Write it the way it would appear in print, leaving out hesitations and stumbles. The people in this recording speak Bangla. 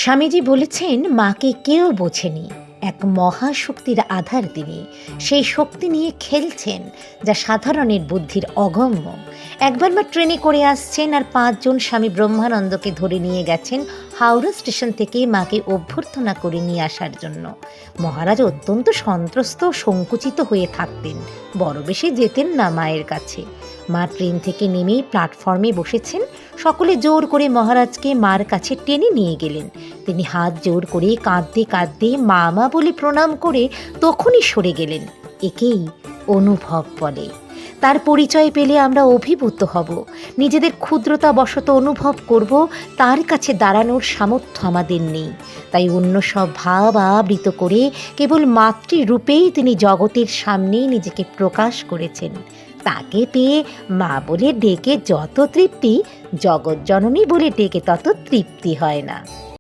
স্বামীজি বলেছেন, মাকে কেউ বোঝেনি, এক মহাশক্তির আধার তিনি। সেই শক্তি নিয়ে খেলছেন, যা সাধারণের বুদ্ধির অগম্য। একবার মা ট্রেনে করে আসছেন আর 5 জন স্বামী ব্রহ্মানন্দকে ধরে নিয়ে গেছেন হাওড়া স্টেশন থেকে মাকে অভ্যর্থনা করে নিয়ে আসার জন্য। মহারাজ অত্যন্ত সন্ত্রস্ত ও সংকুচিত হয়ে থাকতেন, বড় বেশি যেতেন না মায়ের কাছে। মা ট্রেন থেকে নেমেই প্ল্যাটফর্মে বসেছেন। সকলে জোর করে মহারাজকে মার কাছে টেনে নিয়ে গেলেন। তিনি হাত জোর করে কাঁদতে কাঁদতে মা মা বলে প্রণাম করে তখনই সরে গেলেন। একেই অনুভব বলে। তার পরিচয় পেলে আমরা অভিভূত হব, নিজেদের ক্ষুদ্রতা বশত অনুভব করব তার কাছে দাঁড়ানোর সামর্থ্য আমাদের নেই। তাই অন্য সব ভাব আবৃত করে কেবল মাতৃরূপেই তিনি জগতের সামনে নিজেকে প্রকাশ করেছেন। তাকে পেয়ে মা বলে ডেকে যত তৃপ্তি, জগৎ জননী বলে ডেকে তত তৃপ্তি হয় না।